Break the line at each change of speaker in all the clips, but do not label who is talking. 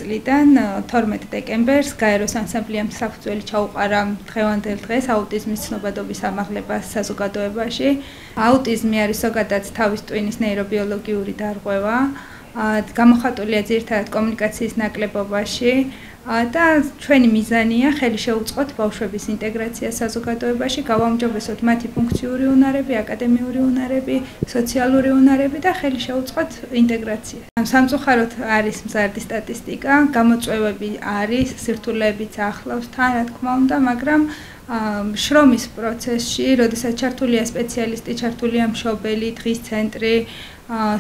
წლიდან 12 დეკემბერს გაეროს ანსამბლეამ საფუძველი ჩაუყარა დღევანდელ დღეს აუტიზმის ცნობადობის ამაღლებას საზოგადოებაში. აუტიზმი არის ზოგადად თავის ტვინის ნეირობიოლოგიური დარღვევა, გამოხატულია ძირითადად კომუნიკაციის ნაკლებობაში და ჩვენი მიზანია ხელი შეუწყოთ ბავშვების ინტეგრაცია საზოგადოებაში, გავაუმჯობესოთ მათი ფუნქციური უნარები, აკადემიური უნარები, სოციალური უნარები და ხელი შეუწყოთ ინტეგრაცია. სამწუხაროდ არის მზარდი სტატისტიკა, გამოწვევები არის, სირთულეებიც ახლავს თან, რა თქმა უნდა, მაგრამ შრომის პროცესში, როდესაც ჩართულია სპეციალისტი, ჩართულია მშობელი, დღის ცენტრი,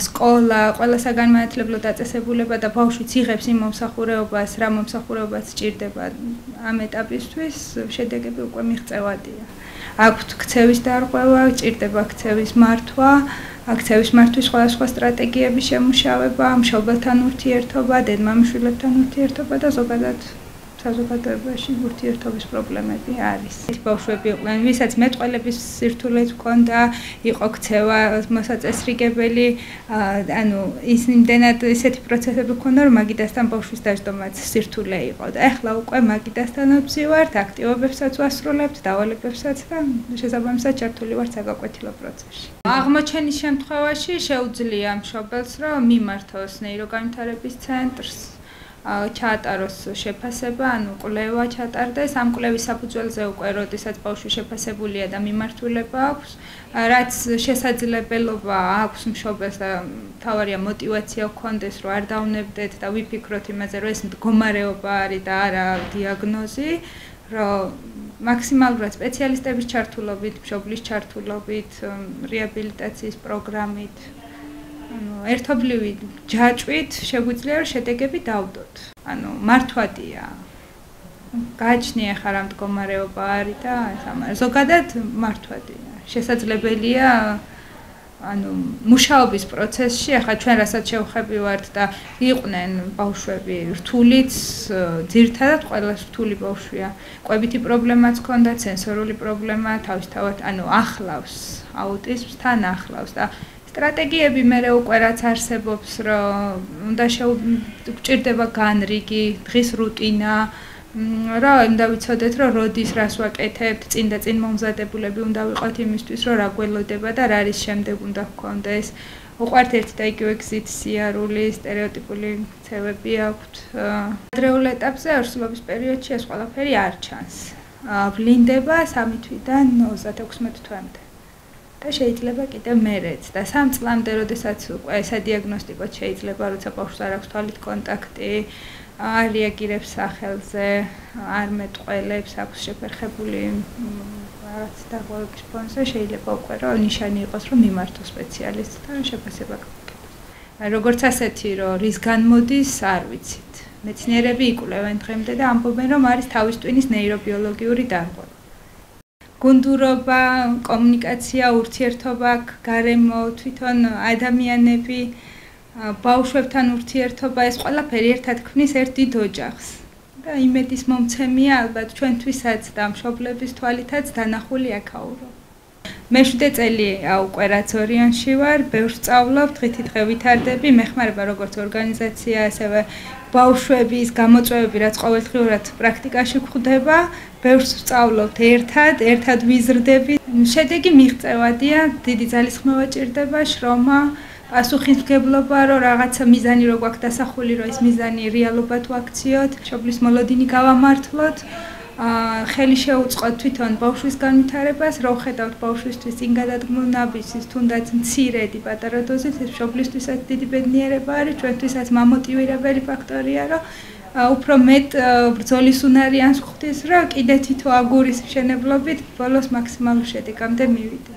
სკოლა, ყველა საგანმანათლებლო დაწესებულება და ბავშვიც იღებს იმ მომსახურეობას, რა მომსახურებაც სჭირდება ამ ეტაპისთვის, შედეგები უკვე მიღწევადია. აქვთ ქცევის დარღვევა, სჭირდება ქცევის მართვა, ქცევის მართვის სხვადასხვა სტრატეგიების შემუშავება, მშობელთან ურთიერთობა, დედმამიშვილებთან ურთიერთობა და ზოგადად საზოგადოებაში ურთიერთობის პრობლემები არის. ბავშვები იყვნენ, ვისაც მეტყველების სირთულე ჰქონდა, იყო ქცევა მოსაწესრიგებელი, ანუ იმდენად ისეთი პროცესები ჰქონდა, რომ მაგიდასთან ბავშვის დაждომაც სირთულე იყო და ახლა უკვე მაგიდასთან ვზივართ, აქტივობებსაც ვასრულებთ, დავალებებსაც და შესაბამისად ჩართული ვართ საგაკვეთილო პროცესში. აღმოჩენის შემთხვევაში შეუძლია მშობელს, რომ მიმართოს ნეიროგანვითარების ცენტრს, ჩაატაროს შეფასება, ანუ კვლევა ჩატარდეს, ამ კვლევის საფუძველზე უკვე როდესაც ბავშვი შეფასებულია და მიმართულება აქვს, რაც შესაძლებლობა აქვს მშობელს და თავარია мотиваცია გქონდეს, რომ არ დავნებდეთ და ვიფიქროთ იმაზე, რომ ეს მდგომარეობა არის და არა დიაგნოზი, რომ მაქსიმალურად სპეციალისტების ჩართულობით, მშობლის ჩართულობით, რეაბილიტაციის პროგრამით ერთობლივი ჯაჭვით შეგვიძლია რომ შედეგები დავდოთ. ანუ მართვადია. გააჩნია ხარ ამ მდგომარეობა არის და ზოგადად მართვადია. შესაძლებელია ანუ მუშაობის პროცესში ახლა ჩვენ რასაც შევხებივართ და იყვნენ ბავშვები რთულიც, ძირითადად ყველა რთული ბავშვია. ყვევითი პრობლემაც ჰქონდა, სენსორული პრობლემა, თავისთავად ანუ ახლავს აუტიზმს თან ახლავს და სტრატეგიები მე უკვე რაც არსებობს, რომ უნდა გვჭირდება განრიგი, დღის რუტინა, რა უნდა ვიცოდეთ, რომ როდის რას ვაკეთებთ, წინ და წინ მომზადებულები უნდა ვიყოთ იმისთვის, რომ რა გველოდება და რა არის შემდეგ უნდა გქონდეს. უყვართ ერთი და იგივე გზით სიარული, სტერეოტიპული ქცევები აქვთ. ადრეულ ეტაპზე არსებობის პერიოდში ეს ყველაფერი არ ჩანს. ვლინდება 3 თვიდან 36 თვემდე. და შეიძლება კიდევ მერეც და 3 წლამდე, როდესაც უკვე სადიაგნოსტიკოდ შეიძლება, როცა ბავშვს არ აქვს თვალით კონტაქტი, არ რეაგირებს სახელზე, არ მეტყველებს, აქვს შეფერხებული რაღაც დარღვევების ფონზე, შეიძლება უკვე რომ ნიშანი იყოს, რომ მიმართოს სპეციალისტთან შეფასება გაკეთოს. როგორც ასეთი, რომ რის განმოდის, არ ვიცით. მეცნიერები იკვლევენ დღემდე და ამბობენ, რომ არის თავის ტვინის ნეირობიოლოგიური დარღვევა. გუნდურობა, კომუნიკაცია, ურთიერთობა, გარემო, თვითონ ადამიანები, ბავშვებთან ურთიერთობა, ეს ყველაფერი ერთად ქმნის ერთ დიდ ოჯახს. და იმედის მომცემია ალბათ ჩვენთვისაც და მშობლების თვალითაც დანახული აქაურო. მე 7 წელია უკვე რაც ორიონში ვარ, ბევრს სწავლობ, დღითი დღე ვითარდები, მეხმარება როგორც ორგანიზაცია, ასევე ბავშვების გამოწვევები, რაც ყოველდღიურად პრაქტიკაში გვხვდება, ბევრს ვსწავლობთ ერთად ვიზრდებით. შედეგი მიღწევადია, დიდი ძალისხმევა ჭირდება, შრომა, პასუხისმგებლობა, რომ რაღაცა მიზანი რო გვაქვს დასახული, რომ ეს მიზანი რეალობად ვაქციოთ, მშობლის მოლოდინი გავამართლოთ, ხელი შეუწყოთ თვითონ ბავშვის განვითარებას, რო ხედავთ ბავშვისთვის წინ გადადგმულ ნაბიჯს, თუნდაც მცირედი პატარა დოზით, ეს მშობლისთვისაც დიდი ბედნიერება არის, ჩვენთვისაც მამოტივირებელი ფაქტორია, რომ უფრო მეტ ბრძოლის უნარიანს გვხდის, რომ კიდე თითო აგურის მშენებლობით ბოლოს მაქსიმალურ შედეგამდე მივიდეთ.